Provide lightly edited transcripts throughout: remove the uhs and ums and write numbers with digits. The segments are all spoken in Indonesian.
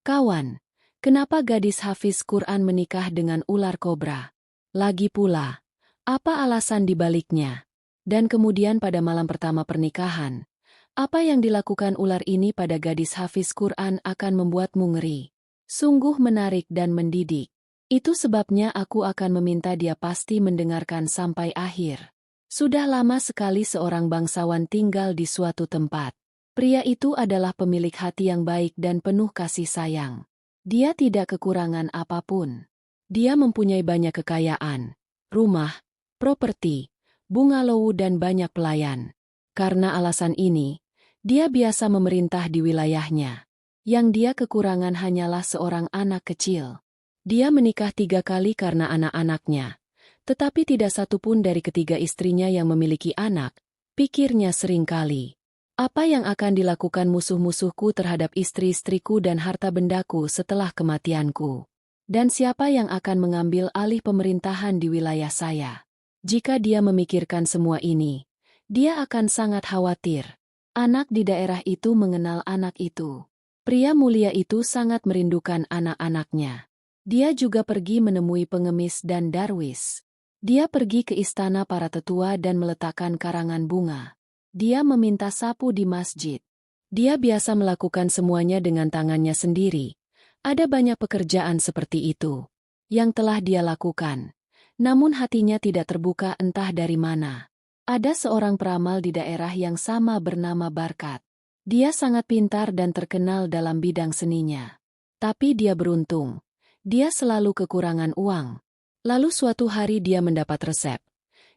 Kawan, kenapa gadis Hafiz Quran menikah dengan ular kobra? Lagi pula, apa alasan dibaliknya? Dan kemudian pada malam pertama pernikahan, apa yang dilakukan ular ini pada gadis Hafiz Quran akan membuatmu ngeri. Sungguh menarik dan mendidik. Itu sebabnya aku akan meminta dia pasti mendengarkan sampai akhir. Sudah lama sekali seorang bangsawan tinggal di suatu tempat. Pria itu adalah pemilik hati yang baik dan penuh kasih sayang. Dia tidak kekurangan apapun. Dia mempunyai banyak kekayaan, rumah, properti, bungalow dan banyak pelayan. Karena alasan ini, dia biasa memerintah di wilayahnya. Yang dia kekurangan hanyalah seorang anak kecil. Dia menikah 3 kali karena anak-anaknya. Tetapi tidak satupun dari ketiga istrinya yang memiliki anak, pikirnya seringkali. Apa yang akan dilakukan musuh-musuhku terhadap istri-istriku dan harta bendaku setelah kematianku? Dan siapa yang akan mengambil alih pemerintahan di wilayah saya? Jika dia memikirkan semua ini, dia akan sangat khawatir. Anak di daerah itu mengenal anak itu. Pria mulia itu sangat merindukan anak-anaknya. Dia juga pergi menemui pengemis dan darwis. Dia pergi ke istana para tetua dan meletakkan karangan bunga. Dia meminta sapu di masjid. Dia biasa melakukan semuanya dengan tangannya sendiri. Ada banyak pekerjaan seperti itu yang telah dia lakukan. Namun hatinya tidak terbuka entah dari mana. Ada seorang peramal di daerah yang sama bernama Barkat. Dia sangat pintar dan terkenal dalam bidang seninya. Tapi dia beruntung. Dia selalu kekurangan uang. Lalu suatu hari dia mendapat resep.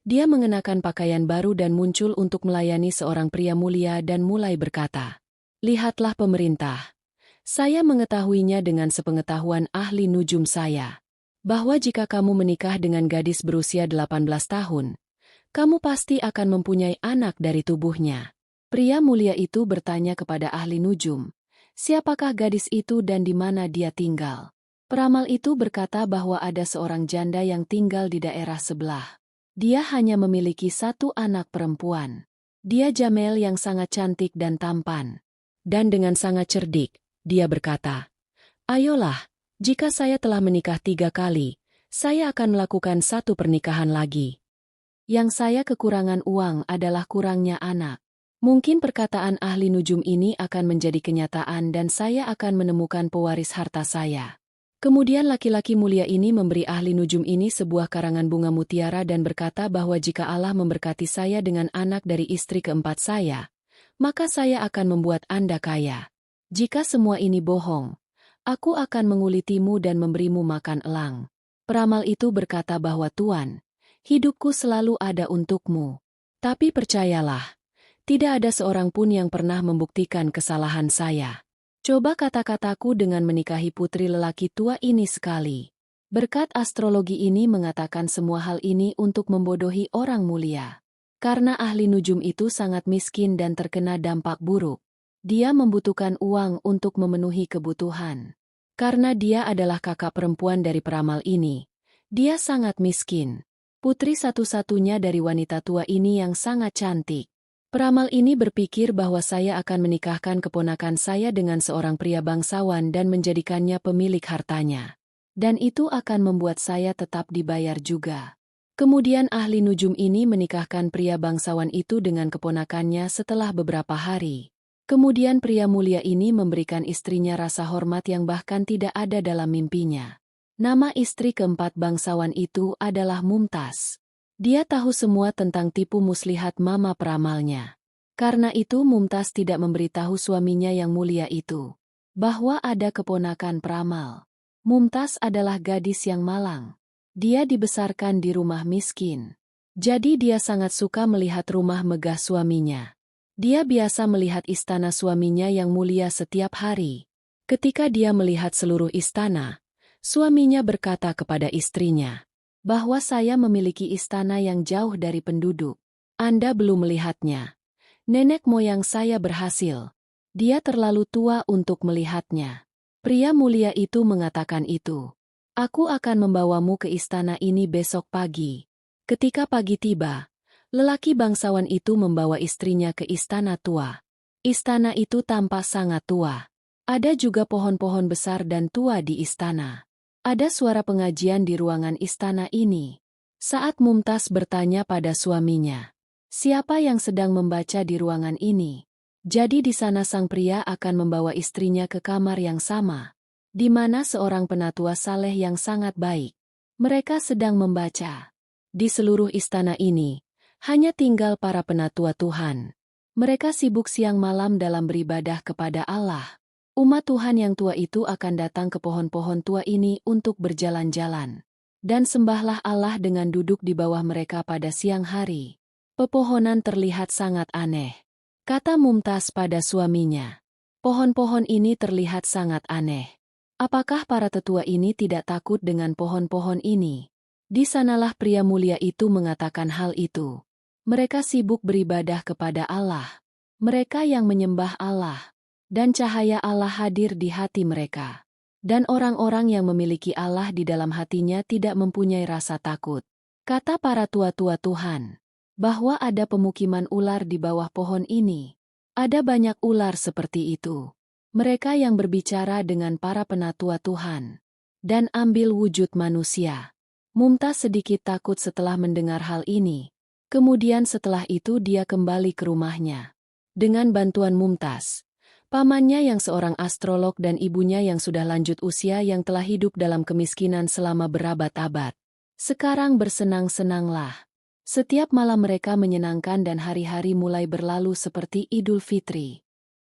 Dia mengenakan pakaian baru dan muncul untuk melayani seorang pria mulia dan mulai berkata, "Lihatlah pemerintah. Saya mengetahuinya dengan sepengetahuan ahli nujum saya, bahwa jika kamu menikah dengan gadis berusia 18 tahun, kamu pasti akan mempunyai anak dari tubuhnya." Pria mulia itu bertanya kepada ahli nujum, siapakah gadis itu dan di mana dia tinggal. Peramal itu berkata bahwa ada seorang janda yang tinggal di daerah sebelah. Dia hanya memiliki satu anak perempuan. Dia Jamel yang sangat cantik dan tampan. Dan dengan sangat cerdik, dia berkata, "Ayolah, jika saya telah menikah 3 kali, saya akan melakukan satu pernikahan lagi. Yang saya kekurangan uang adalah kurangnya anak. Mungkin perkataan ahli nujum ini akan menjadi kenyataan dan saya akan menemukan pewaris harta saya." Kemudian laki-laki mulia ini memberi ahli nujum ini sebuah karangan bunga mutiara dan berkata bahwa jika Allah memberkati saya dengan anak dari istri keempat saya, maka saya akan membuat Anda kaya. Jika semua ini bohong, aku akan mengulitimu dan memberimu makan elang. Peramal itu berkata bahwa Tuan, hidupku selalu ada untukmu. Tapi percayalah, tidak ada seorang pun yang pernah membuktikan kesalahan saya. Coba kata-kataku dengan menikahi putri lelaki tua ini sekali. Berkat astrologi ini mengatakan semua hal ini untuk membodohi orang mulia. Karena ahli nujum itu sangat miskin dan terkena dampak buruk. Dia membutuhkan uang untuk memenuhi kebutuhan. Karena dia adalah kakak perempuan dari peramal ini, dia sangat miskin. Putri satu-satunya dari wanita tua ini yang sangat cantik. Peramal ini berpikir bahwa saya akan menikahkan keponakan saya dengan seorang pria bangsawan dan menjadikannya pemilik hartanya. Dan itu akan membuat saya tetap dibayar juga. Kemudian ahli nujum ini menikahkan pria bangsawan itu dengan keponakannya setelah beberapa hari. Kemudian pria mulia ini memberikan istrinya rasa hormat yang bahkan tidak ada dalam mimpinya. Nama istri keempat bangsawan itu adalah Mumtaz. Dia tahu semua tentang tipu muslihat mama peramalnya. Karena itu Mumtaz tidak memberitahu suaminya yang mulia itu bahwa ada keponakan peramal. Mumtaz adalah gadis yang malang. Dia dibesarkan di rumah miskin. Jadi dia sangat suka melihat rumah megah suaminya. Dia biasa melihat istana suaminya yang mulia setiap hari. Ketika dia melihat seluruh istana, suaminya berkata kepada istrinya, bahwa saya memiliki istana yang jauh dari penduduk. Anda belum melihatnya. Nenek moyang saya berhasil. Dia terlalu tua untuk melihatnya. Pria mulia itu mengatakan itu. Aku akan membawamu ke istana ini besok pagi. Ketika pagi tiba, lelaki bangsawan itu membawa istrinya ke istana tua. Istana itu tampak sangat tua. Ada juga pohon-pohon besar dan tua di istana. Ada suara pengajian di ruangan istana ini. Saat Mumtaz bertanya pada suaminya, siapa yang sedang membaca di ruangan ini? Jadi di sana sang pria akan membawa istrinya ke kamar yang sama, di mana seorang penatua saleh yang sangat baik. Mereka sedang membaca. Di seluruh istana ini, hanya tinggal para penatua Tuhan. Mereka sibuk siang malam dalam beribadah kepada Allah. Umat Tuhan yang tua itu akan datang ke pohon-pohon tua ini untuk berjalan-jalan. Dan sembahlah Allah dengan duduk di bawah mereka pada siang hari. Pepohonan terlihat sangat aneh. Kata Mumtaz pada suaminya. Pohon-pohon ini terlihat sangat aneh. Apakah para tetua ini tidak takut dengan pohon-pohon ini? Di sanalah pria mulia itu mengatakan hal itu. Mereka sibuk beribadah kepada Allah. Mereka yang menyembah Allah. Dan cahaya Allah hadir di hati mereka. Dan orang-orang yang memiliki Allah di dalam hatinya tidak mempunyai rasa takut. Kata para tua-tua Tuhan, bahwa ada pemukiman ular di bawah pohon ini. Ada banyak ular seperti itu. Mereka yang berbicara dengan para penatua Tuhan. Dan ambil wujud manusia. Mumtaz sedikit takut setelah mendengar hal ini. Kemudian setelah itu dia kembali ke rumahnya. Dengan bantuan Mumtaz, pamannya yang seorang astrolog dan ibunya yang sudah lanjut usia yang telah hidup dalam kemiskinan selama berabad-abad. Sekarang bersenang-senanglah. Setiap malam mereka menyenangkan dan hari-hari mulai berlalu seperti Idul Fitri.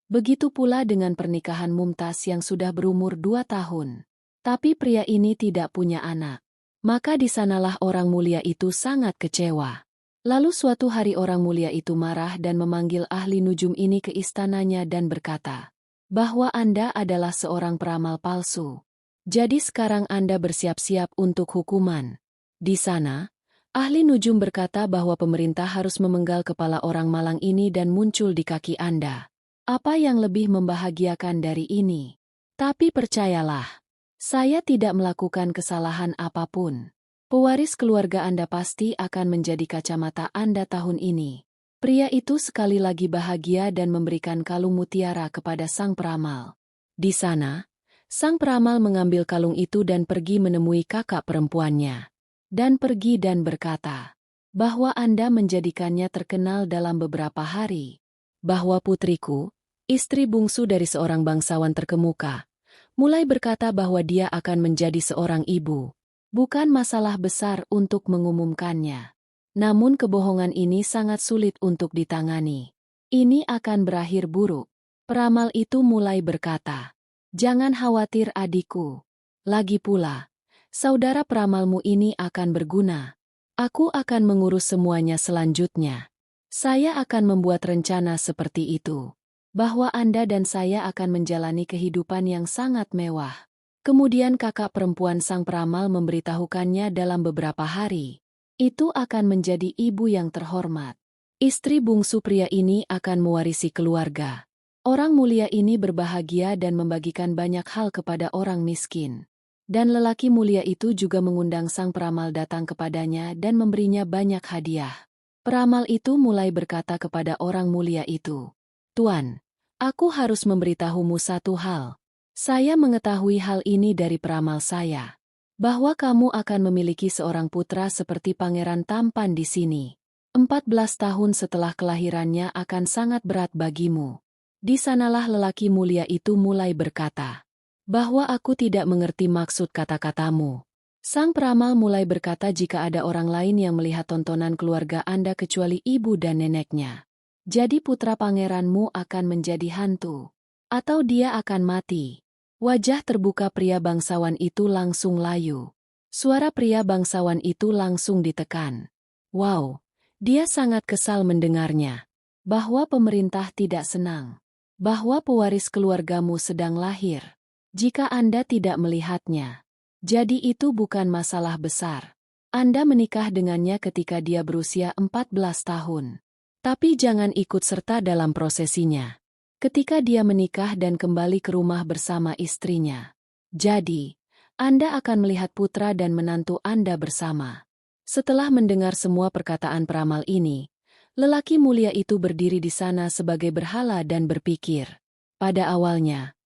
Begitu pula dengan pernikahan Mumtaz yang sudah berumur 2 tahun. Tapi pria ini tidak punya anak. Maka di sanalah orang mulia itu sangat kecewa. Lalu suatu hari orang mulia itu marah dan memanggil ahli nujum ini ke istananya dan berkata, bahwa Anda adalah seorang peramal palsu. Jadi sekarang Anda bersiap-siap untuk hukuman. Di sana, ahli nujum berkata bahwa pemerintah harus memenggal kepala orang malang ini dan muncul di kaki Anda. Apa yang lebih membahagiakan dari ini? Tapi percayalah, saya tidak melakukan kesalahan apapun. Pewaris keluarga Anda pasti akan menjadi kacamata Anda tahun ini. Pria itu sekali lagi bahagia dan memberikan kalung mutiara kepada sang peramal. Di sana, sang peramal mengambil kalung itu dan pergi menemui kakak perempuannya. Dan pergi dan berkata, bahwa Anda menjadikannya terkenal dalam beberapa hari. Bahwa putriku, istri bungsu dari seorang bangsawan terkemuka, mulai berkata bahwa dia akan menjadi seorang ibu. Bukan masalah besar untuk mengumumkannya. Namun kebohongan ini sangat sulit untuk ditangani. Ini akan berakhir buruk. Peramal itu mulai berkata, jangan khawatir adikku. Lagi pula, saudara peramalmu ini akan berguna. Aku akan mengurus semuanya selanjutnya. Saya akan membuat rencana seperti itu. Bahwa Anda dan saya akan menjalani kehidupan yang sangat mewah. Kemudian kakak perempuan sang peramal memberitahukannya dalam beberapa hari. Itu akan menjadi ibu yang terhormat. Istri bungsu pria ini akan mewarisi keluarga. Orang mulia ini berbahagia dan membagikan banyak hal kepada orang miskin. Dan lelaki mulia itu juga mengundang sang peramal datang kepadanya dan memberinya banyak hadiah. Peramal itu mulai berkata kepada orang mulia itu, Tuan, aku harus memberitahumu satu hal. Saya mengetahui hal ini dari peramal saya, bahwa kamu akan memiliki seorang putra seperti pangeran tampan di sini. 14 tahun setelah kelahirannya akan sangat berat bagimu. Di sanalah lelaki mulia itu mulai berkata, bahwa aku tidak mengerti maksud kata-katamu. Sang peramal mulai berkata jika ada orang lain yang melihat tontonan keluarga Anda kecuali ibu dan neneknya. Jadi putra pangeranmu akan menjadi hantu. Atau dia akan mati. Wajah terbuka pria bangsawan itu langsung layu. Suara pria bangsawan itu langsung ditekan. Wow, dia sangat kesal mendengarnya. Bahwa pemerintah tidak senang. Bahwa pewaris keluargamu sedang lahir. Jika Anda tidak melihatnya. Jadi itu bukan masalah besar. Anda menikah dengannya ketika dia berusia 14 tahun. Tapi jangan ikut serta dalam prosesinya. Ketika dia menikah dan kembali ke rumah bersama istrinya. Jadi, Anda akan melihat putra dan menantu Anda bersama. Setelah mendengar semua perkataan peramal ini, lelaki mulia itu berdiri di sana sebagai berhala dan berpikir. Pada awalnya,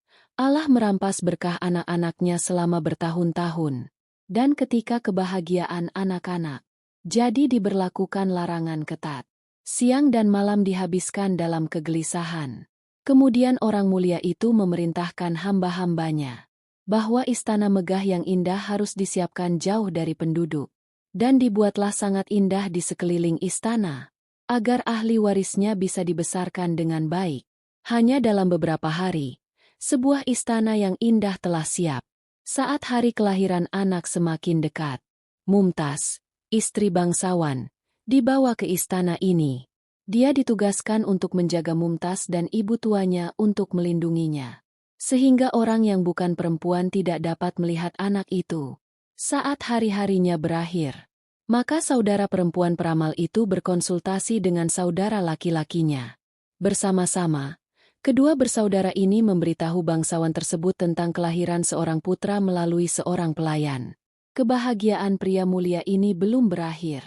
Allah merampas berkah anak-anaknya selama bertahun-tahun. Dan ketika kebahagiaan anak-anak jadi diberlakukan larangan ketat. Siang dan malam dihabiskan dalam kegelisahan. Kemudian orang mulia itu memerintahkan hamba-hambanya bahwa istana megah yang indah harus disiapkan jauh dari penduduk. Dan dibuatlah sangat indah di sekeliling istana, agar ahli warisnya bisa dibesarkan dengan baik. Hanya dalam beberapa hari, sebuah istana yang indah telah siap. Saat hari kelahiran anak semakin dekat, Mumtaz, istri bangsawan, dibawa ke istana ini. Dia ditugaskan untuk menjaga Mumtaz dan ibu tuanya untuk melindunginya. Sehingga orang yang bukan perempuan tidak dapat melihat anak itu. Saat hari-harinya berakhir, maka saudara perempuan peramal itu berkonsultasi dengan saudara laki-lakinya. Bersama-sama, kedua bersaudara ini memberitahu bangsawan tersebut tentang kelahiran seorang putra melalui seorang pelayan. Kebahagiaan pria mulia ini belum berakhir.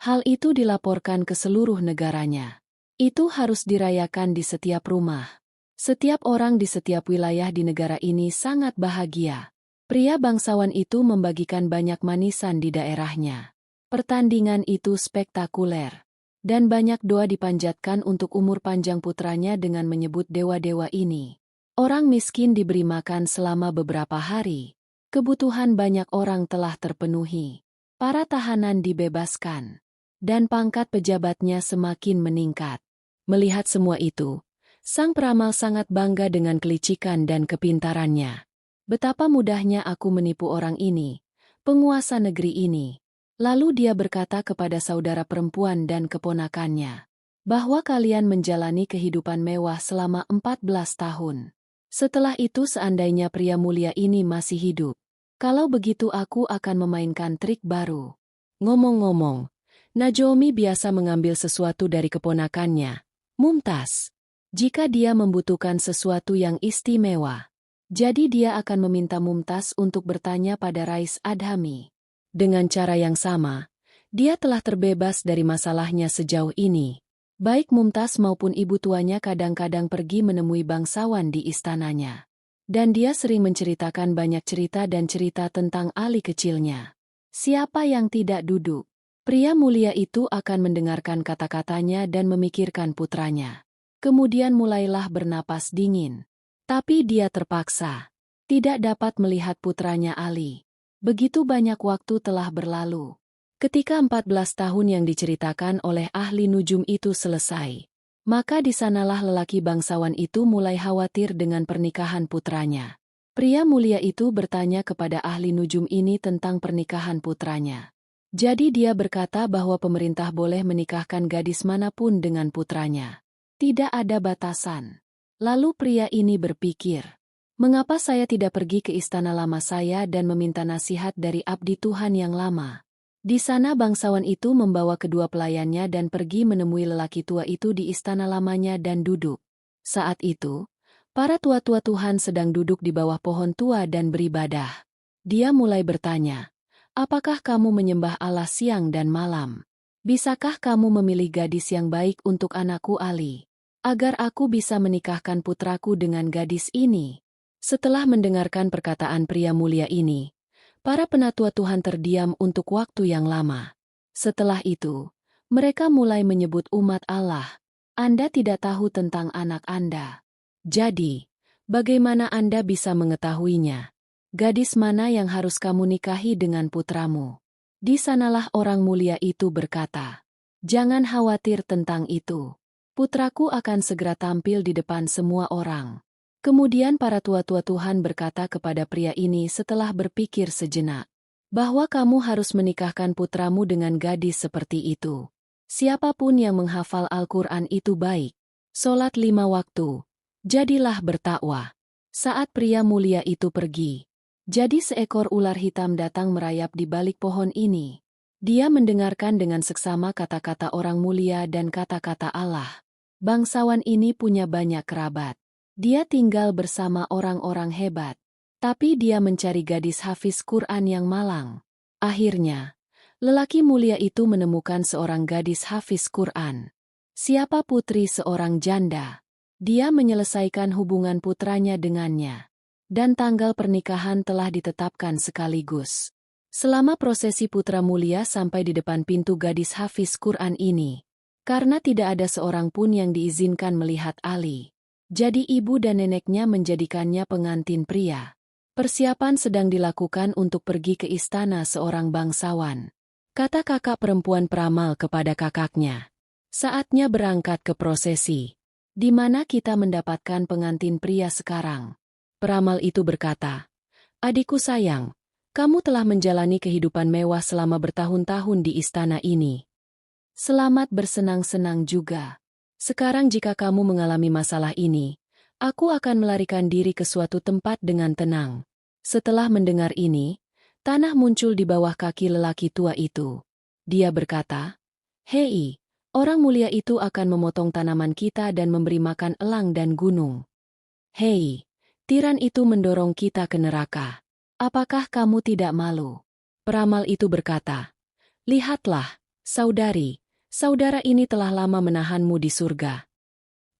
Hal itu dilaporkan ke seluruh negaranya. Itu harus dirayakan di setiap rumah. Setiap orang di setiap wilayah di negara ini sangat bahagia. Pria bangsawan itu membagikan banyak manisan di daerahnya. Pertandingan itu spektakuler. Dan banyak doa dipanjatkan untuk umur panjang putranya dengan menyebut dewa-dewa ini. Orang miskin diberi makan selama beberapa hari. Kebutuhan banyak orang telah terpenuhi. Para tahanan dibebaskan. Dan pangkat pejabatnya semakin meningkat. Melihat semua itu, sang peramal sangat bangga dengan kelicikan dan kepintarannya. Betapa mudahnya aku menipu orang ini, penguasa negeri ini. Lalu dia berkata kepada saudara perempuan dan keponakannya, bahwa kalian menjalani kehidupan mewah selama 14 tahun. Setelah itu seandainya pria mulia ini masih hidup, kalau begitu aku akan memainkan trik baru. Ngomong-ngomong, Najomi biasa mengambil sesuatu dari keponakannya, Mumtaz. Jika dia membutuhkan sesuatu yang istimewa, jadi dia akan meminta Mumtaz untuk bertanya pada Rais Adhami. Dengan cara yang sama, dia telah terbebas dari masalahnya sejauh ini. Baik Mumtaz maupun ibu tuanya kadang-kadang pergi menemui bangsawan di istananya. Dan dia sering menceritakan banyak cerita dan cerita tentang Ali kecilnya. Siapa yang tidak duduk? Pria mulia itu akan mendengarkan kata-katanya dan memikirkan putranya. Kemudian mulailah bernapas dingin. Tapi dia terpaksa. Tidak dapat melihat putranya Ali. Begitu banyak waktu telah berlalu. Ketika 14 tahun yang diceritakan oleh ahli nujum itu selesai, maka di sanalah lelaki bangsawan itu mulai khawatir dengan pernikahan putranya. Pria mulia itu bertanya kepada ahli nujum ini tentang pernikahan putranya. Jadi dia berkata bahwa pemerintah boleh menikahkan gadis manapun dengan putranya. Tidak ada batasan. Lalu pria ini berpikir, mengapa saya tidak pergi ke istana lama saya dan meminta nasihat dari abdi Tuhan yang lama? Di sana bangsawan itu membawa kedua pelayannya dan pergi menemui lelaki tua itu di istana lamanya dan duduk. Saat itu, para tua-tua Tuhan sedang duduk di bawah pohon tua dan beribadah. Dia mulai bertanya, apakah kamu menyembah Allah siang dan malam? Bisakah kamu memilih gadis yang baik untuk anakku Ali, agar aku bisa menikahkan putraku dengan gadis ini? Setelah mendengarkan perkataan pria mulia ini, para penatua Tuhan terdiam untuk waktu yang lama. Setelah itu, mereka mulai menyebut umat Allah, Anda tidak tahu tentang anak Anda. Jadi, bagaimana Anda bisa mengetahuinya? Gadis mana yang harus kamu nikahi dengan putramu? Di sanalah orang mulia itu berkata, jangan khawatir tentang itu. Putraku akan segera tampil di depan semua orang. Kemudian para tua-tua Tuhan berkata kepada pria ini setelah berpikir sejenak, bahwa kamu harus menikahkan putramu dengan gadis seperti itu. Siapapun yang menghafal Al-Quran itu baik. Solat 5 waktu. Jadilah bertakwa. Saat pria mulia itu pergi, jadi seekor ular hitam datang merayap di balik pohon ini. Dia mendengarkan dengan seksama kata-kata orang mulia dan kata-kata Allah. Bangsawan ini punya banyak kerabat. Dia tinggal bersama orang-orang hebat, tapi dia mencari gadis hafiz Quran yang malang. Akhirnya, lelaki mulia itu menemukan seorang gadis hafiz Quran. Siapa putri seorang janda? Dia menyelesaikan hubungan putranya dengannya. dan tanggal pernikahan telah ditetapkan sekaligus. Selama prosesi putra mulia sampai di depan pintu gadis hafiz Quran ini, karena tidak ada seorang pun yang diizinkan melihat Ali, jadi ibu dan neneknya menjadikannya pengantin pria. Persiapan sedang dilakukan untuk pergi ke istana seorang bangsawan. Kata kakak perempuan peramal kepada kakaknya. Saatnya berangkat ke prosesi. Di mana kita mendapatkan pengantin pria sekarang? Peramal itu berkata, adikku sayang, kamu telah menjalani kehidupan mewah selama bertahun-tahun di istana ini. Selamat bersenang-senang juga. Sekarang jika kamu mengalami masalah ini, aku akan melarikan diri ke suatu tempat dengan tenang. Setelah mendengar ini, tanah muncul di bawah kaki lelaki tua itu. Dia berkata, hei, orang mulia itu akan memotong tanaman kita dan memberi makan elang dan gunung. Hei, tiran itu mendorong kita ke neraka. Apakah kamu tidak malu? Peramal itu berkata, lihatlah, saudari, saudara ini telah lama menahanmu di surga.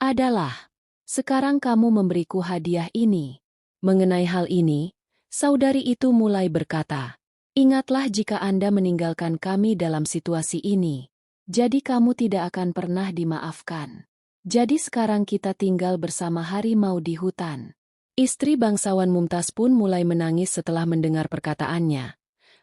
Adalah, sekarang kamu memberiku hadiah ini. Mengenai hal ini, saudari itu mulai berkata, ingatlah jika Anda meninggalkan kami dalam situasi ini, jadi kamu tidak akan pernah dimaafkan. Jadi sekarang kita tinggal bersama harimau di hutan. Istri bangsawan Mumtaz pun mulai menangis setelah mendengar perkataannya.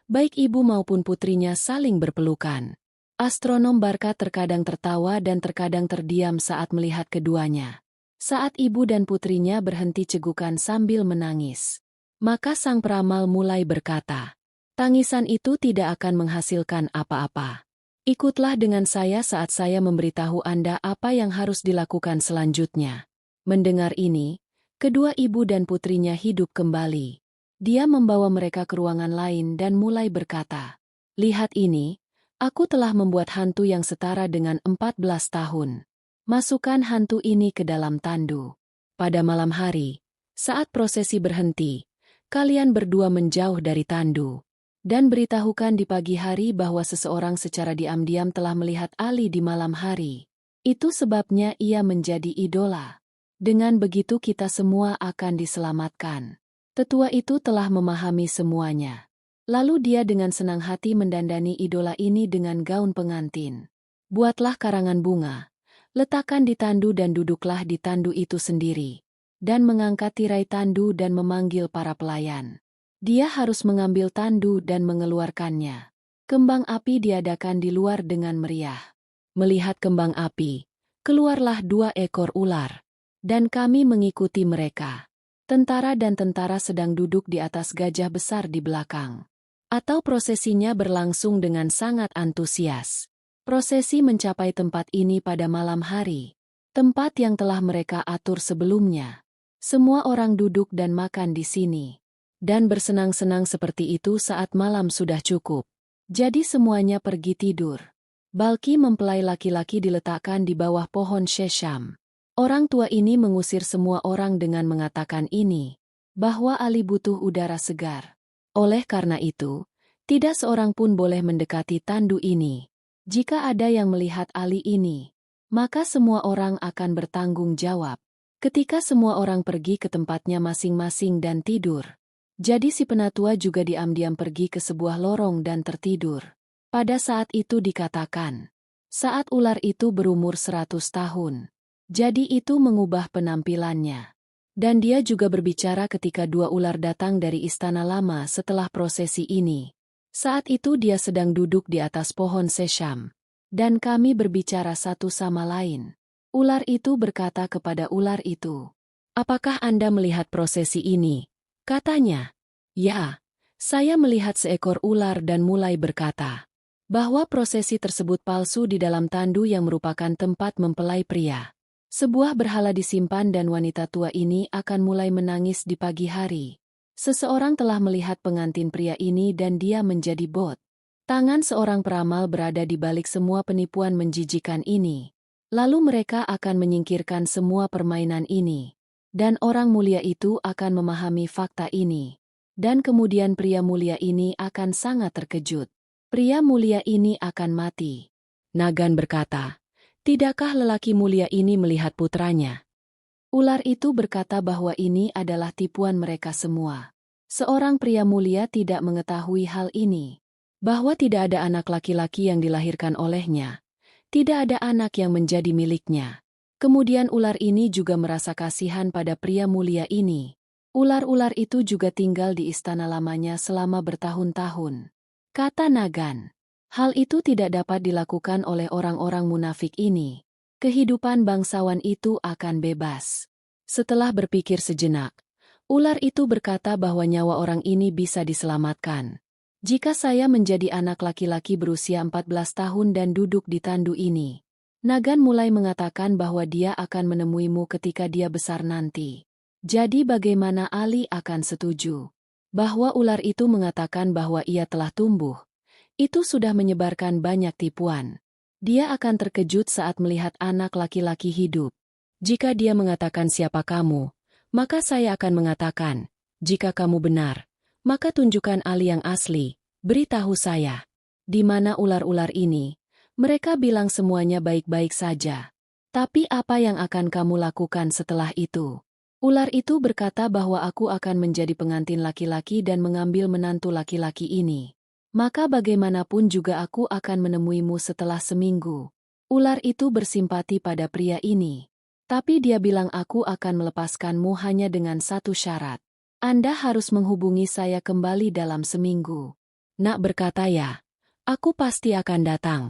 Baik ibu maupun putrinya saling berpelukan. Astronom Barka terkadang tertawa dan terkadang terdiam saat melihat keduanya. Saat ibu dan putrinya berhenti cegukan sambil menangis, maka sang peramal mulai berkata, tangisan itu tidak akan menghasilkan apa-apa. Ikutlah dengan saya saat saya memberitahu Anda apa yang harus dilakukan selanjutnya. Mendengar ini, kedua ibu dan putrinya hidup kembali. Dia membawa mereka ke ruangan lain dan mulai berkata, lihat ini, aku telah membuat hantu yang setara dengan 14 tahun. Masukkan hantu ini ke dalam tandu. Pada malam hari, saat prosesi berhenti, kalian berdua menjauh dari tandu. Dan beritahukan di pagi hari bahwa seseorang secara diam-diam telah melihat Ali di malam hari. Itu sebabnya ia menjadi idola. Dengan begitu kita semua akan diselamatkan. Tetua itu telah memahami semuanya. Lalu dia dengan senang hati mendandani idola ini dengan gaun pengantin. Buatlah karangan bunga. Letakkan di tandu dan duduklah di tandu itu sendiri. Dan mengangkat tirai tandu dan memanggil para pelayan. Dia harus mengambil tandu dan mengeluarkannya. Kembang api diadakan di luar dengan meriah. Melihat kembang api, keluarlah 2 ekor ular. Dan kami mengikuti mereka. Tentara dan tentara sedang duduk di atas gajah besar di belakang. Atau prosesinya berlangsung dengan sangat antusias. Prosesi mencapai tempat ini pada malam hari. Tempat yang telah mereka atur sebelumnya. Semua orang duduk dan makan di sini. Dan bersenang-senang seperti itu saat malam sudah cukup. Jadi semuanya pergi tidur. Balki mempelai laki-laki diletakkan di bawah pohon Shesham. Orang tua ini mengusir semua orang dengan mengatakan ini, bahwa Ali butuh udara segar. Oleh karena itu, tidak seorang pun boleh mendekati tandu ini. Jika ada yang melihat Ali ini, maka semua orang akan bertanggung jawab. Ketika semua orang pergi ke tempatnya masing-masing dan tidur, jadi si penatua juga diam-diam pergi ke sebuah lorong dan tertidur. Pada saat itu dikatakan, saat ular itu berumur 100 tahun. Jadi itu mengubah penampilannya. Dan dia juga berbicara ketika 2 ular datang dari istana lama setelah prosesi ini. Saat itu dia sedang duduk di atas pohon Shesham. Dan kami berbicara satu sama lain. Ular itu berkata kepada ular itu, apakah Anda melihat prosesi ini? Katanya, ya, saya melihat seekor ular dan mulai berkata, bahwa prosesi tersebut palsu di dalam tandu yang merupakan tempat mempelai pria. Sebuah berhala disimpan dan wanita tua ini akan mulai menangis di pagi hari. Seseorang telah melihat pengantin pria ini dan dia menjadi bot. Tangan seorang peramal berada di balik semua penipuan menjijikan ini. Lalu mereka akan menyingkirkan semua permainan ini. Dan orang mulia itu akan memahami fakta ini. Dan kemudian pria mulia ini akan sangat terkejut. Pria mulia ini akan mati. Nagan berkata, tidakkah lelaki mulia ini melihat putranya? Ular itu berkata bahwa ini adalah tipuan mereka semua. Seorang pria mulia tidak mengetahui hal ini. Bahwa tidak ada anak laki-laki yang dilahirkan olehnya. Tidak ada anak yang menjadi miliknya. Kemudian ular ini juga merasa kasihan pada pria mulia ini. Ular-ular itu juga tinggal di istana lamanya selama bertahun-tahun. Kata Nagan, hal itu tidak dapat dilakukan oleh orang-orang munafik ini. Kehidupan bangsawan itu akan bebas. Setelah berpikir sejenak, ular itu berkata bahwa nyawa orang ini bisa diselamatkan. Jika saya menjadi anak laki-laki berusia 14 tahun dan duduk di tandu ini, Nagan mulai mengatakan bahwa dia akan menemuimu ketika dia besar nanti. Jadi bagaimana Ali akan setuju? Bahwa ular itu mengatakan bahwa ia telah tumbuh. Itu sudah menyebarkan banyak tipuan. Dia akan terkejut saat melihat anak laki-laki hidup. Jika dia mengatakan siapa kamu, maka saya akan mengatakan, jika kamu benar, maka tunjukkan Ali yang asli, beritahu saya. Di mana ular-ular ini? Mereka bilang semuanya baik-baik saja. Tapi apa yang akan kamu lakukan setelah itu? Ular itu berkata bahwa aku akan menjadi pengantin laki-laki dan mengambil menantu laki-laki ini. Maka bagaimanapun juga aku akan menemuimu setelah seminggu. Ular itu bersimpati pada pria ini. Tapi dia bilang aku akan melepaskanmu hanya dengan satu syarat. Anda harus menghubungi saya kembali dalam seminggu. Nak berkata ya, aku pasti akan datang.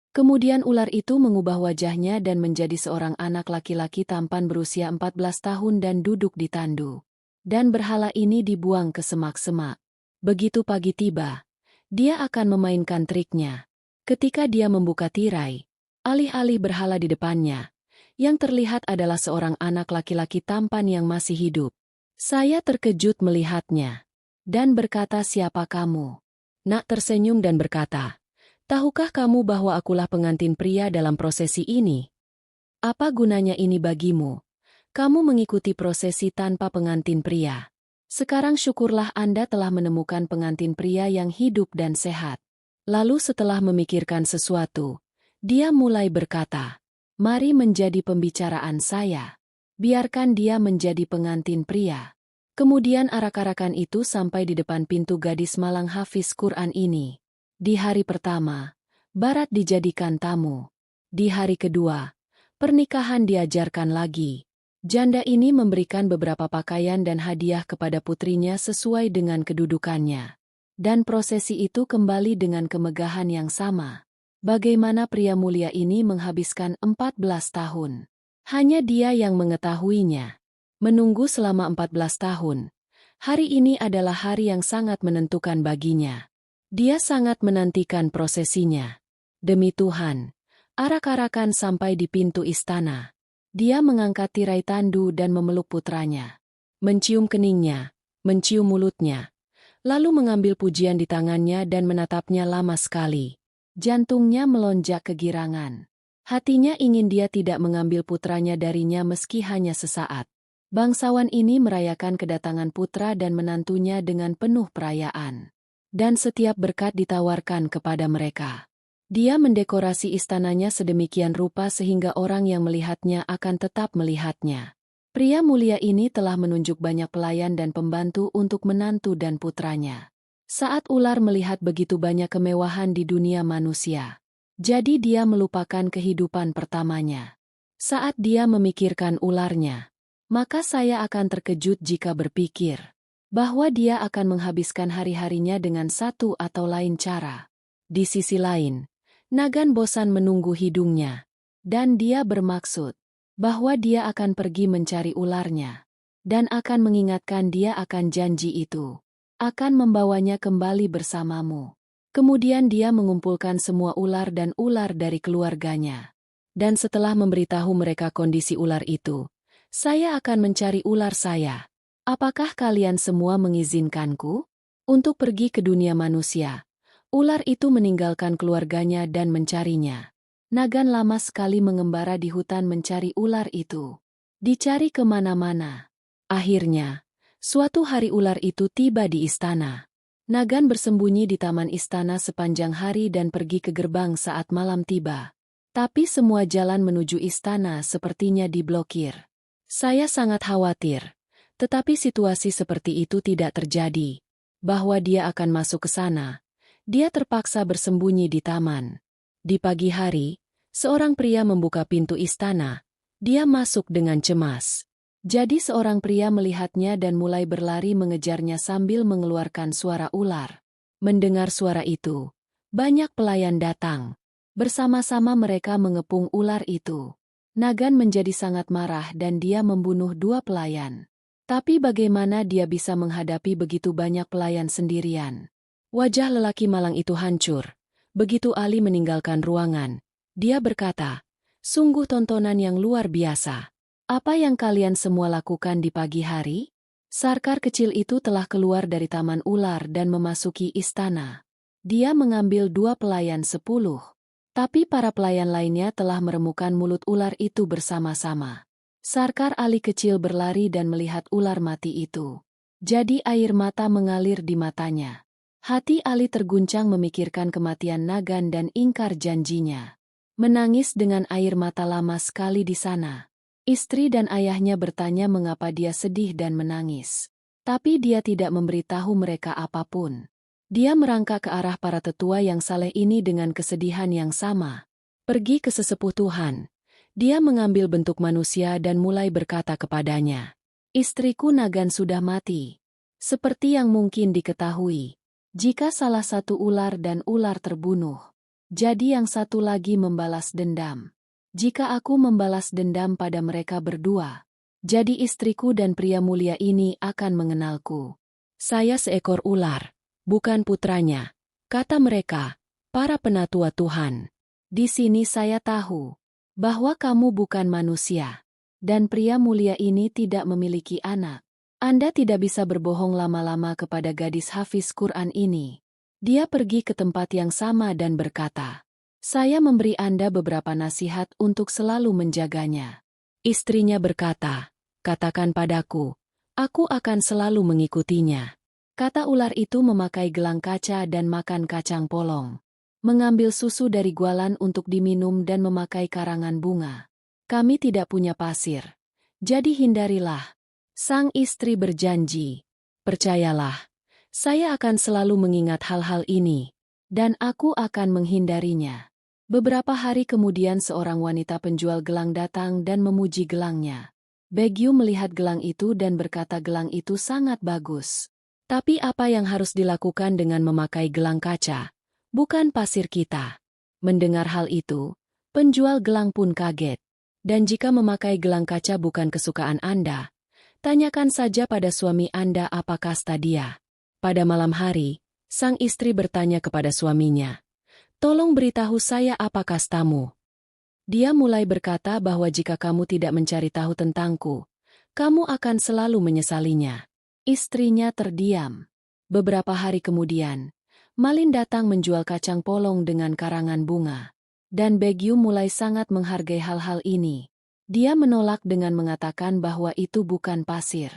Kemudian ular itu mengubah wajahnya dan menjadi seorang anak laki-laki tampan berusia 14 tahun dan duduk di tandu. Dan berhala ini dibuang ke semak-semak. Begitu pagi tiba, dia akan memainkan triknya. Ketika dia membuka tirai, alih-alih berhala di depannya, yang terlihat adalah seorang anak laki-laki tampan yang masih hidup. Saya terkejut melihatnya. Dan berkata siapa kamu? Nak tersenyum dan berkata, tahukah kamu bahwa akulah pengantin pria dalam prosesi ini? Apa gunanya ini bagimu? Kamu mengikuti prosesi tanpa pengantin pria. Sekarang syukurlah Anda telah menemukan pengantin pria yang hidup dan sehat. Lalu setelah memikirkan sesuatu, dia mulai berkata, mari menjadi pembicaraan saya. Biarkan dia menjadi pengantin pria. Kemudian arak-arakan itu sampai di depan pintu gadis malang hafiz Quran ini. Di hari pertama, Barat dijadikan tamu. Di hari kedua, pernikahan diajarkan lagi. Janda ini memberikan beberapa pakaian dan hadiah kepada putrinya sesuai dengan kedudukannya. Dan prosesi itu kembali dengan kemegahan yang sama. Bagaimana pria mulia ini menghabiskan 14 tahun. Hanya dia yang mengetahuinya. Menunggu selama 14 tahun. Hari ini adalah hari yang sangat menentukan baginya. Dia sangat menantikan prosesinya. Demi Tuhan, arak-arakan sampai di pintu istana. Dia mengangkat tirai tandu dan memeluk putranya. Mencium keningnya, mencium mulutnya. Lalu mengambil pujian di tangannya dan menatapnya lama sekali. Jantungnya melonjak kegirangan. Hatinya ingin dia tidak mengambil putranya darinya meski hanya sesaat. Bangsawan ini merayakan kedatangan putra dan menantunya dengan penuh perayaan. Dan setiap berkat ditawarkan kepada mereka. Dia mendekorasi istananya sedemikian rupa sehingga orang yang melihatnya akan tetap melihatnya. Pria mulia ini telah menunjuk banyak pelayan dan pembantu untuk menantu dan putranya. Saat ular melihat begitu banyak kemewahan di dunia manusia, jadi dia melupakan kehidupan pertamanya. Saat dia memikirkan ularnya, maka saya akan terkejut jika berpikir bahwa dia akan menghabiskan hari-harinya dengan satu atau lain cara. Di sisi lain, Nagan bosan menunggu hidungnya, dan dia bermaksud bahwa dia akan pergi mencari ularnya, dan akan mengingatkan dia akan janji itu, akan membawanya kembali bersamamu. Kemudian dia mengumpulkan semua ular dan ular dari keluarganya. Dan setelah memberitahu mereka kondisi ular itu, saya akan mencari ular saya. Apakah kalian semua mengizinkanku untuk pergi ke dunia manusia? Ular itu meninggalkan keluarganya dan mencarinya. Nagan lama sekali mengembara di hutan mencari ular itu. Dicari kemana-mana. Akhirnya, suatu hari ular itu tiba di istana. Nagan bersembunyi di taman istana sepanjang hari dan pergi ke gerbang saat malam tiba. Tapi semua jalan menuju istana sepertinya diblokir. Saya sangat khawatir. Tetapi situasi seperti itu tidak terjadi. Bahwa dia akan masuk ke sana. Dia terpaksa bersembunyi di taman. Di pagi hari, seorang pria membuka pintu istana. Dia masuk dengan cemas. Jadi seorang pria melihatnya dan mulai berlari mengejarnya sambil mengeluarkan suara ular. Mendengar suara itu, banyak pelayan datang. Bersama-sama mereka mengepung ular itu. Nagan menjadi sangat marah dan dia membunuh 2 pelayan. Tapi bagaimana dia bisa menghadapi begitu banyak pelayan sendirian? Wajah lelaki malang itu hancur. Begitu Ali meninggalkan ruangan, dia berkata, "Sungguh tontonan yang luar biasa. Apa yang kalian semua lakukan di pagi hari?" Sarkar kecil itu telah keluar dari taman ular dan memasuki istana. Dia mengambil 2 pelayan 10. Tapi para pelayan lainnya telah meremukkan mulut ular itu bersama-sama. Sarkar Ali kecil berlari dan melihat ular mati itu. Jadi air mata mengalir di matanya. Hati Ali terguncang memikirkan kematian Nagan dan ingkar janjinya. Menangis dengan air mata lama sekali di sana. Istri dan ayahnya bertanya mengapa dia sedih dan menangis. Tapi dia tidak memberitahu mereka apapun. Dia merangkak ke arah para tetua yang saleh ini dengan kesedihan yang sama. Pergi ke sesepuh Tuhan. Dia mengambil bentuk manusia dan mulai berkata kepadanya, "Istriku Nagan sudah mati. Seperti yang mungkin diketahui, jika salah satu ular dan ular terbunuh, jadi yang satu lagi membalas dendam. Jika aku membalas dendam pada mereka berdua, jadi istriku dan pria mulia ini akan mengenalku. Saya seekor ular, bukan putranya," kata mereka, "para penatua Tuhan. Di sini saya tahu bahwa kamu bukan manusia, dan pria mulia ini tidak memiliki anak. Anda tidak bisa berbohong lama-lama kepada gadis hafiz Quran ini." Dia pergi ke tempat yang sama dan berkata, "Saya memberi Anda beberapa nasihat untuk selalu menjaganya." Istrinya berkata, "Katakan padaku, aku akan selalu mengikutinya." Kata ular itu memakai gelang kaca dan makan kacang polong. Mengambil susu dari gualan untuk diminum dan memakai karangan bunga. "Kami tidak punya pasir. Jadi hindarilah." Sang istri berjanji, "Percayalah, saya akan selalu mengingat hal-hal ini, dan aku akan menghindarinya." Beberapa hari kemudian seorang wanita penjual gelang datang dan memuji gelangnya. Baekgyu melihat gelang itu dan berkata gelang itu sangat bagus. Tapi apa yang harus dilakukan dengan memakai gelang kaca? Bukan pasir kita. Mendengar hal itu, penjual gelang pun kaget. Dan jika memakai gelang kaca bukan kesukaan Anda, tanyakan saja pada suami Anda apa kasta dia. Pada malam hari, sang istri bertanya kepada suaminya, "Tolong beritahu saya apa kastamu." Dia mulai berkata bahwa jika kamu tidak mencari tahu tentangku, kamu akan selalu menyesalinya. Istrinya terdiam. Beberapa hari kemudian, Malin datang menjual kacang polong dengan karangan bunga. Dan Baekgyu mulai sangat menghargai hal-hal ini. Dia menolak dengan mengatakan bahwa itu bukan pasir.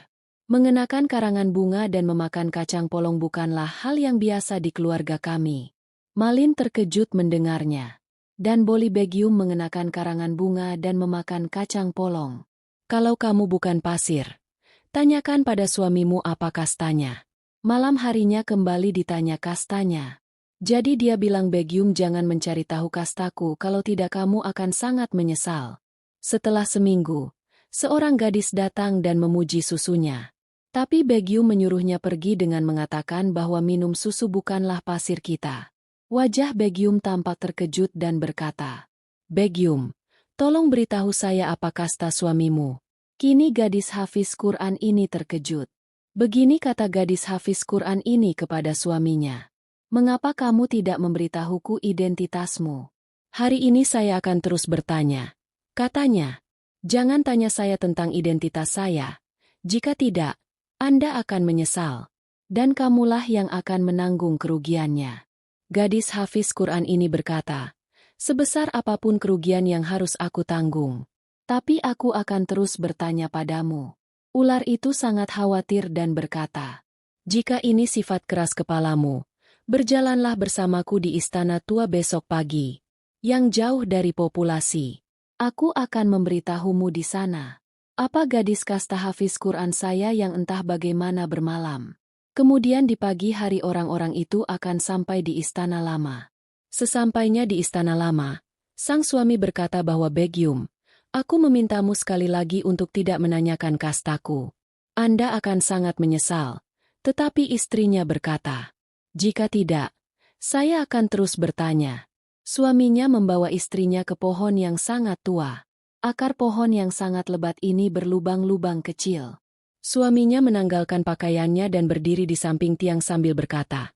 Mengenakan karangan bunga dan memakan kacang polong bukanlah hal yang biasa di keluarga kami. Malin terkejut mendengarnya. Dan Boli Baekgyu mengenakan karangan bunga dan memakan kacang polong. "Kalau kamu bukan pasir, tanyakan pada suamimu apa kastanya." Malam harinya kembali ditanya kastanya. Jadi dia bilang, "Baekgyu, jangan mencari tahu kastaku, kalau tidak kamu akan sangat menyesal." Setelah seminggu, seorang gadis datang dan memuji susunya. Tapi Baekgyu menyuruhnya pergi dengan mengatakan bahwa minum susu bukanlah pasir kita. Wajah Baekgyu tampak terkejut dan berkata, "Baekgyu, tolong beritahu saya apa kasta suamimu." Kini gadis hafiz Quran ini terkejut. Begini kata gadis hafiz Quran ini kepada suaminya, "Mengapa kamu tidak memberitahuku identitasmu? Hari ini saya akan terus bertanya." Katanya, "Jangan tanya saya tentang identitas saya. Jika tidak, Anda akan menyesal. Dan kamulah yang akan menanggung kerugiannya." Gadis hafiz Quran ini berkata, "Sebesar apapun kerugian yang harus aku tanggung, tapi aku akan terus bertanya padamu." Ular itu sangat khawatir dan berkata, "Jika ini sifat keras kepalamu, berjalanlah bersamaku di istana tua besok pagi, yang jauh dari populasi. Aku akan memberitahumu di sana." Apa gadis kasta hafiz Quran saya yang entah bagaimana bermalam? Kemudian di pagi hari orang-orang itu akan sampai di istana lama. Sesampainya di istana lama, sang suami berkata bahwa Begum, aku memintamu sekali lagi untuk tidak menanyakan kastaku. Anda akan sangat menyesal. Tetapi istrinya berkata, jika tidak, saya akan terus bertanya. Suaminya membawa istrinya ke pohon yang sangat tua. Akar pohon yang sangat lebat ini berlubang-lubang kecil. Suaminya menanggalkan pakaiannya dan berdiri di samping tiang sambil berkata,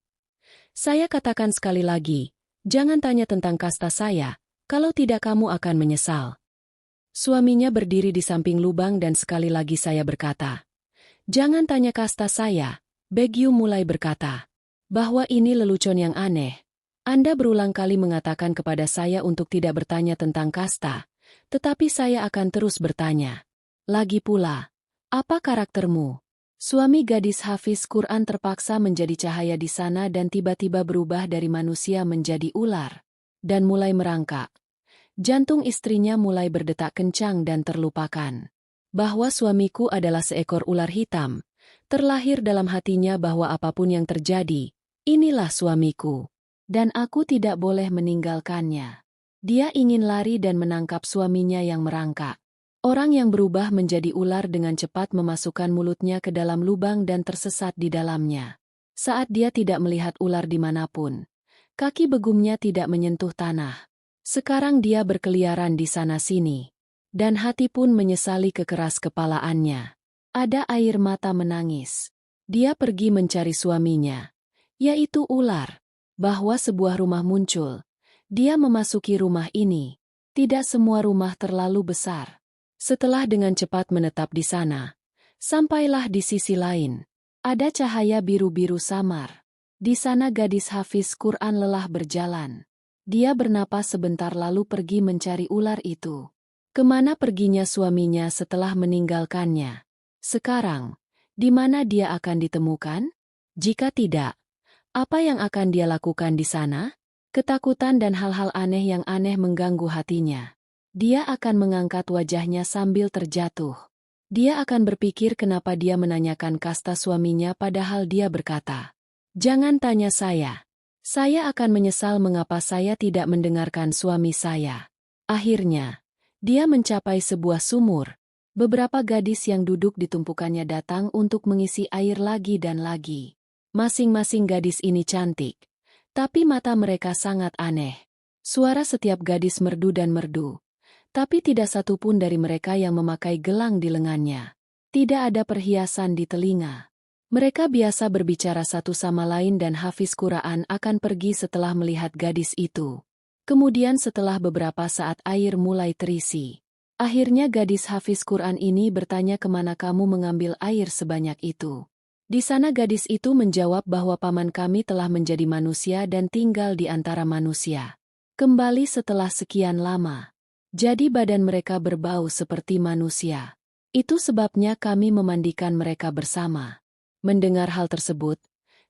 saya katakan sekali lagi, jangan tanya tentang kasta saya, kalau tidak kamu akan menyesal. Suaminya berdiri di samping lubang dan sekali lagi saya berkata, jangan tanya kasta saya. Begyu mulai berkata, bahwa ini lelucon yang aneh. Anda berulang kali mengatakan kepada saya untuk tidak bertanya tentang kasta, tetapi saya akan terus bertanya. Lagi pula, apa karaktermu? Suami gadis hafiz Quran terpaksa menjadi cahaya di sana dan tiba-tiba berubah dari manusia menjadi ular, dan mulai merangkak. Jantung istrinya mulai berdetak kencang dan terlupakan. Bahwa suamiku adalah seekor ular hitam, terlahir dalam hatinya bahwa apapun yang terjadi, inilah suamiku. Dan aku tidak boleh meninggalkannya. Dia ingin lari dan menangkap suaminya yang merangkak. Orang yang berubah menjadi ular dengan cepat memasukkan mulutnya ke dalam lubang dan tersesat di dalamnya. Saat dia tidak melihat ular dimanapun, kaki begumnya tidak menyentuh tanah. Sekarang dia berkeliaran di sana-sini. Dan hati pun menyesali kekeras kepalaannya. Ada air mata menangis. Dia pergi mencari suaminya, yaitu ular. Bahwa sebuah rumah muncul. Dia memasuki rumah ini. Tidak semua rumah terlalu besar. Setelah dengan cepat menetap di sana, sampailah di sisi lain. Ada cahaya biru-biru samar. Di sana gadis hafiz Quran lelah berjalan. Dia bernapas sebentar lalu pergi mencari ular itu. Kemana perginya suaminya setelah meninggalkannya? Sekarang, di mana dia akan ditemukan? Jika tidak, apa yang akan dia lakukan di sana? Ketakutan dan hal-hal aneh yang aneh mengganggu hatinya. Dia akan mengangkat wajahnya sambil terjatuh. Dia akan berpikir kenapa dia menanyakan kasta suaminya padahal dia berkata, jangan tanya saya. Saya akan menyesal mengapa saya tidak mendengarkan suami saya. Akhirnya, dia mencapai sebuah sumur. Beberapa gadis yang duduk di tumpukannya datang untuk mengisi air lagi dan lagi. Masing-masing gadis ini cantik, tapi mata mereka sangat aneh. Suara setiap gadis merdu dan merdu, tapi tidak satu pun dari mereka yang memakai gelang di lengannya. Tidak ada perhiasan di telinga. Mereka biasa berbicara satu sama lain dan hafiz Quran akan pergi setelah melihat gadis itu. Kemudian setelah beberapa saat air mulai terisi. Akhirnya gadis hafiz Quran ini bertanya kemana kamu mengambil air sebanyak itu. Di sana gadis itu menjawab bahwa paman kami telah menjadi manusia dan tinggal di antara manusia. Kembali setelah sekian lama. Jadi badan mereka berbau seperti manusia. Itu sebabnya kami memandikan mereka bersama. Mendengar hal tersebut,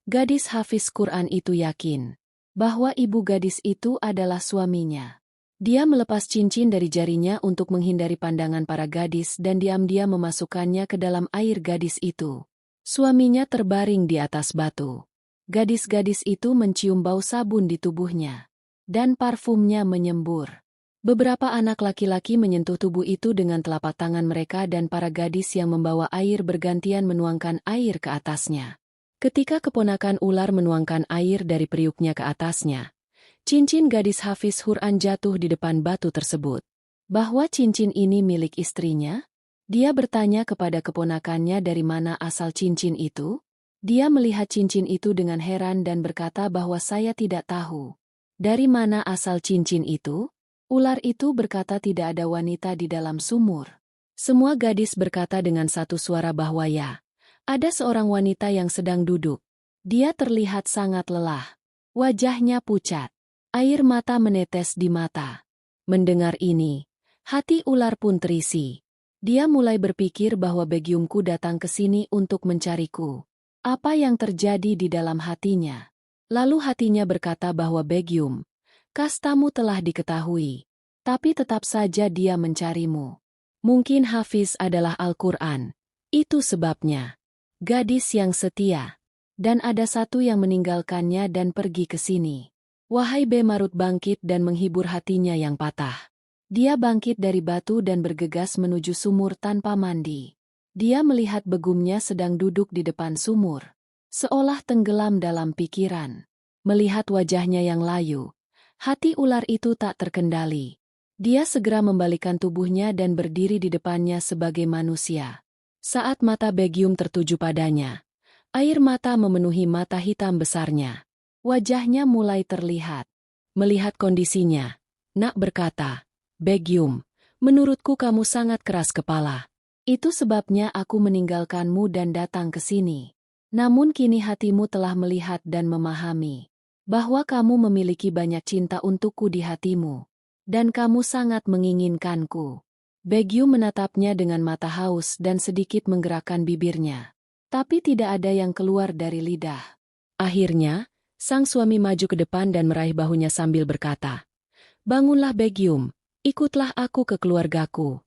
gadis hafiz Quran itu yakin bahwa ibu gadis itu adalah suaminya. Dia melepas cincin dari jarinya untuk menghindari pandangan para gadis dan diam-diam memasukkannya ke dalam air gadis itu. Suaminya terbaring di atas batu. Gadis-gadis itu mencium bau sabun di tubuhnya. Dan parfumnya menyembur. Beberapa anak laki-laki menyentuh tubuh itu dengan telapak tangan mereka dan para gadis yang membawa air bergantian menuangkan air ke atasnya. Ketika keponakan ular menuangkan air dari periuknya ke atasnya, cincin gadis hafiz Quran jatuh di depan batu tersebut. Bahwa cincin ini milik istrinya? Dia bertanya kepada keponakannya dari mana asal cincin itu. Dia melihat cincin itu dengan heran dan berkata bahwa saya tidak tahu. Dari mana asal cincin itu? Ular itu berkata tidak ada wanita di dalam sumur. Semua gadis berkata dengan satu suara bahwa ya, ada seorang wanita yang sedang duduk. Dia terlihat sangat lelah. Wajahnya pucat. Air mata menetes di mata. Mendengar ini, hati ular pun terisi. Dia mulai berpikir bahwa Begumku datang ke sini untuk mencariku. Apa yang terjadi di dalam hatinya? Lalu hatinya berkata bahwa Begum, kastamu telah diketahui. Tapi tetap saja dia mencarimu. Mungkin Hafiz adalah Al-Quran. Itu sebabnya. Gadis yang setia. Dan ada satu yang meninggalkannya dan pergi ke sini. Wahai Bemarut bangkit dan menghibur hatinya yang patah. Dia bangkit dari batu dan bergegas menuju sumur tanpa mandi. Dia melihat begumnya sedang duduk di depan sumur. Seolah tenggelam dalam pikiran. Melihat wajahnya yang layu, hati ular itu tak terkendali. Dia segera membalikkan tubuhnya dan berdiri di depannya sebagai manusia. Saat mata Begum tertuju padanya, air mata memenuhi mata hitam besarnya. Wajahnya mulai terlihat. Melihat kondisinya, Nak berkata, Begum, menurutku kamu sangat keras kepala. Itu sebabnya aku meninggalkanmu dan datang ke sini. Namun kini hatimu telah melihat dan memahami bahwa kamu memiliki banyak cinta untukku di hatimu. Dan kamu sangat menginginkanku. Begum menatapnya dengan mata haus dan sedikit menggerakkan bibirnya. Tapi tidak ada yang keluar dari lidah. Akhirnya, sang suami maju ke depan dan meraih bahunya sambil berkata, Bangunlah Begum, ikutlah aku ke keluargaku.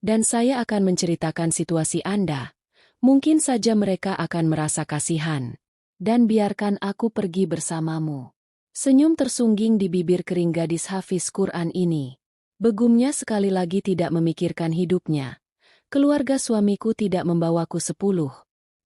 Dan saya akan menceritakan situasi Anda. Mungkin saja mereka akan merasa kasihan. Dan biarkan aku pergi bersamamu. Senyum tersungging di bibir kering gadis Hafiz Quran ini. Begumnya sekali lagi tidak memikirkan hidupnya. Keluarga suamiku tidak membawaku 10.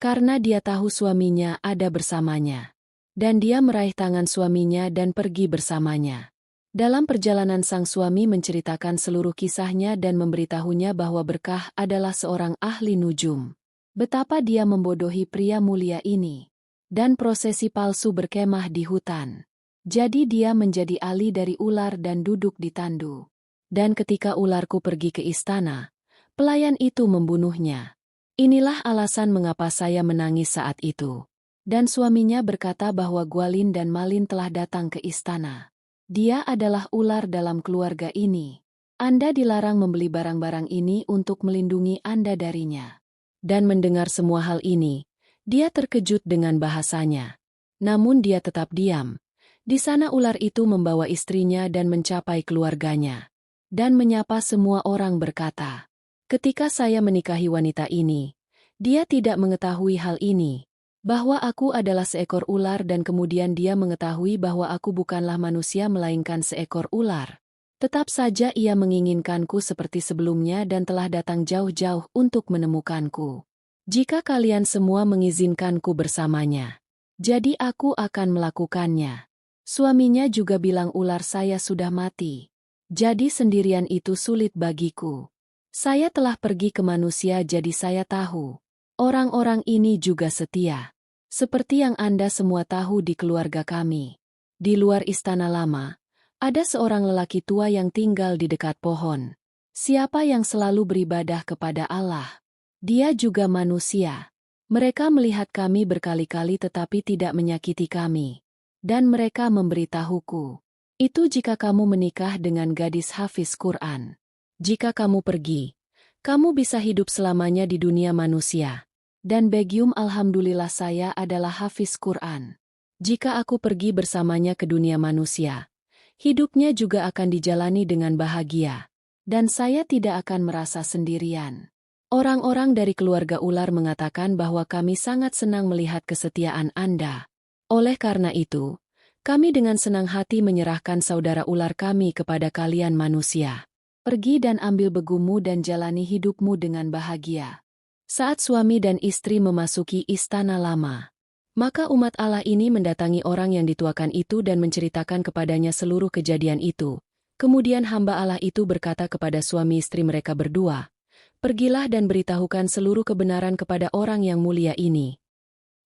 Karena dia tahu suaminya ada bersamanya. Dan dia meraih tangan suaminya dan pergi bersamanya. Dalam perjalanan sang suami menceritakan seluruh kisahnya dan memberitahunya bahwa Berkah adalah seorang ahli nujum. Betapa dia membodohi pria mulia ini. Dan prosesi palsu berkemah di hutan. Jadi dia menjadi ali dari ular dan duduk di tandu. Dan ketika ularku pergi ke istana, pelayan itu membunuhnya. Inilah alasan mengapa saya menangis saat itu. Dan suaminya berkata bahwa Gwalin dan Malin telah datang ke istana. Dia adalah ular dalam keluarga ini. Anda dilarang membeli barang-barang ini untuk melindungi Anda darinya. Dan mendengar semua hal ini, dia terkejut dengan bahasanya. Namun dia tetap diam. Di sana ular itu membawa istrinya dan mencapai keluarganya. Dan menyapa semua orang berkata, ketika saya menikahi wanita ini, dia tidak mengetahui hal ini. Bahwa aku adalah seekor ular dan kemudian dia mengetahui bahwa aku bukanlah manusia melainkan seekor ular. Tetap saja ia menginginkanku seperti sebelumnya dan telah datang jauh-jauh untuk menemukanku. Jika kalian semua mengizinkanku bersamanya, jadi aku akan melakukannya. Suaminya juga bilang ular saya sudah mati. Jadi sendirian itu sulit bagiku. Saya telah pergi ke manusia jadi saya tahu. Orang-orang ini juga setia. Seperti yang Anda semua tahu di keluarga kami. Di luar istana lama, ada seorang lelaki tua yang tinggal di dekat pohon. Siapa yang selalu beribadah kepada Allah? Dia juga manusia. Mereka melihat kami berkali-kali tetapi tidak menyakiti kami. Dan mereka memberitahuku. Itu jika kamu menikah dengan gadis Hafiz Quran. Jika kamu pergi, kamu bisa hidup selamanya di dunia manusia. Dan Begum alhamdulillah saya adalah Hafiz Quran. Jika aku pergi bersamanya ke dunia manusia, hidupnya juga akan dijalani dengan bahagia. Dan saya tidak akan merasa sendirian. Orang-orang dari keluarga ular mengatakan bahwa kami sangat senang melihat kesetiaan Anda. Oleh karena itu, kami dengan senang hati menyerahkan saudara ular kami kepada kalian manusia. Pergi dan ambil begumu dan jalani hidupmu dengan bahagia. Saat suami dan istri memasuki istana lama, maka umat Allah ini mendatangi orang yang dituakan itu dan menceritakan kepadanya seluruh kejadian itu. Kemudian hamba Allah itu berkata kepada suami istri mereka berdua, pergilah dan beritahukan seluruh kebenaran kepada orang yang mulia ini.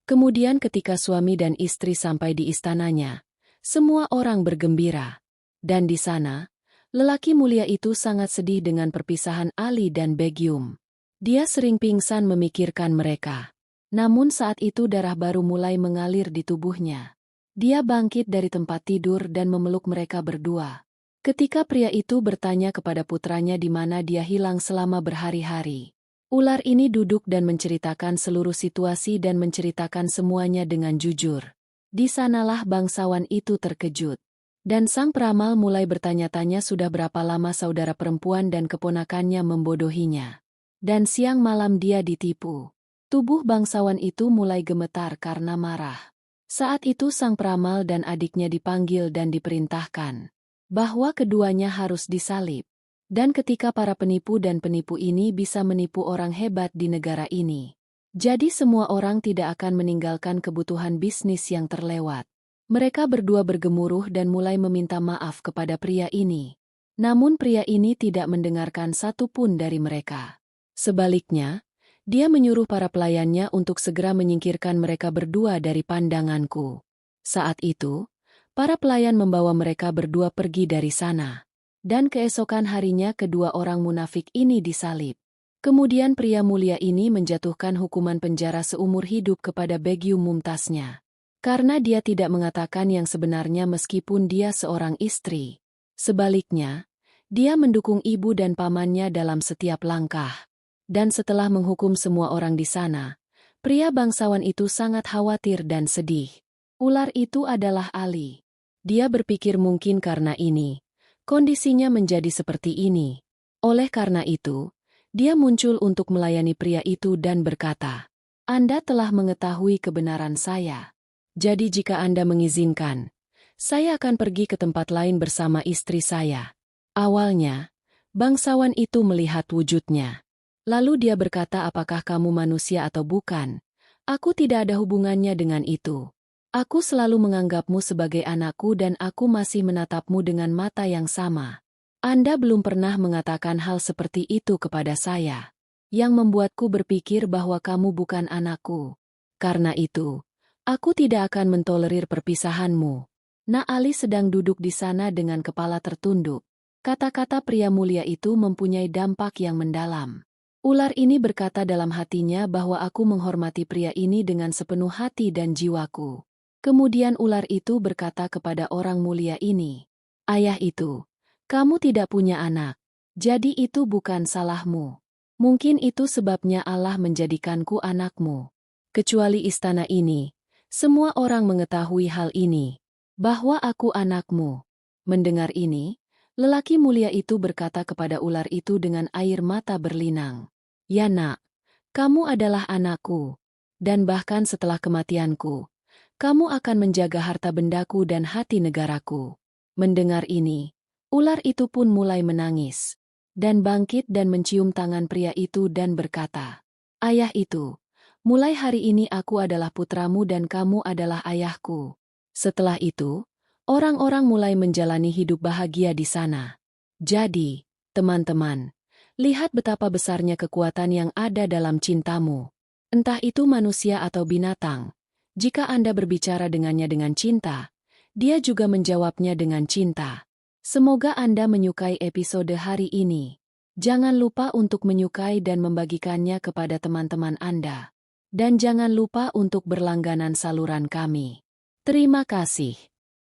Kemudian ketika suami dan istri sampai di istananya, semua orang bergembira. Dan di sana, lelaki mulia itu sangat sedih dengan perpisahan Ali dan Begum. Dia sering pingsan memikirkan mereka. Namun saat itu darah baru mulai mengalir di tubuhnya. Dia bangkit dari tempat tidur dan memeluk mereka berdua. Ketika pria itu bertanya kepada putranya di mana dia hilang selama berhari-hari, ular ini duduk dan menceritakan seluruh situasi dan menceritakan semuanya dengan jujur. Di sanalah bangsawan itu terkejut. Dan sang peramal mulai bertanya-tanya sudah berapa lama saudara perempuan dan keponakannya membodohinya. Dan siang malam dia ditipu. Tubuh bangsawan itu mulai gemetar karena marah. Saat itu sang peramal dan adiknya dipanggil dan diperintahkan bahwa keduanya harus disalib. Dan ketika para penipu dan penipu ini bisa menipu orang hebat di negara ini, jadi semua orang tidak akan meninggalkan kebutuhan bisnis yang terlewat. Mereka berdua bergemuruh dan mulai meminta maaf kepada pria ini. Namun pria ini tidak mendengarkan satu pun dari mereka. Sebaliknya, dia menyuruh para pelayannya untuk segera menyingkirkan mereka berdua dari pandanganku. Saat itu, para pelayan membawa mereka berdua pergi dari sana. Dan keesokan harinya kedua orang munafik ini disalib. Kemudian pria mulia ini menjatuhkan hukuman penjara seumur hidup kepada Begum Mumtaznya. Karena dia tidak mengatakan yang sebenarnya meskipun dia seorang istri. Sebaliknya, dia mendukung ibu dan pamannya dalam setiap langkah. Dan setelah menghukum semua orang di sana, pria bangsawan itu sangat khawatir dan sedih. Ular itu adalah Ali. Dia berpikir mungkin karena ini, kondisinya menjadi seperti ini. Oleh karena itu, dia muncul untuk melayani pria itu dan berkata, "Anda telah mengetahui kebenaran saya. Jadi jika Anda mengizinkan, saya akan pergi ke tempat lain bersama istri saya." Awalnya, bangsawan itu melihat wujudnya. Lalu dia berkata, "Apakah kamu manusia atau bukan? Aku tidak ada hubungannya dengan itu. Aku selalu menganggapmu sebagai anakku dan aku masih menatapmu dengan mata yang sama. Anda belum pernah mengatakan hal seperti itu kepada saya, yang membuatku berpikir bahwa kamu bukan anakku. Karena itu, aku tidak akan mentolerir perpisahanmu." Nah, Ali sedang duduk di sana dengan kepala tertunduk. Kata-kata pria mulia itu mempunyai dampak yang mendalam. Ular ini berkata dalam hatinya bahwa aku menghormati pria ini dengan sepenuh hati dan jiwaku. Kemudian ular itu berkata kepada orang mulia ini, "Ayah itu, kamu tidak punya anak, jadi itu bukan salahmu. Mungkin itu sebabnya Allah menjadikanku anakmu. Kecuali istana ini, semua orang mengetahui hal ini, bahwa aku anakmu." Mendengar ini, lelaki mulia itu berkata kepada ular itu dengan air mata berlinang, "Ya nak, kamu adalah anakku, dan bahkan setelah kematianku, kamu akan menjaga harta bendaku dan hati negaraku." Mendengar ini, ular itu pun mulai menangis, dan bangkit dan mencium tangan pria itu dan berkata, "Ayah itu, mulai hari ini aku adalah putramu dan kamu adalah ayahku." Setelah itu, orang-orang mulai menjalani hidup bahagia di sana. Jadi, teman-teman, lihat betapa besarnya kekuatan yang ada dalam cintamu. Entah itu manusia atau binatang. Jika Anda berbicara dengannya dengan cinta, dia juga menjawabnya dengan cinta. Semoga Anda menyukai episode hari ini. Jangan lupa untuk menyukai dan membagikannya kepada teman-teman Anda. Dan jangan lupa untuk berlangganan saluran kami. Terima kasih.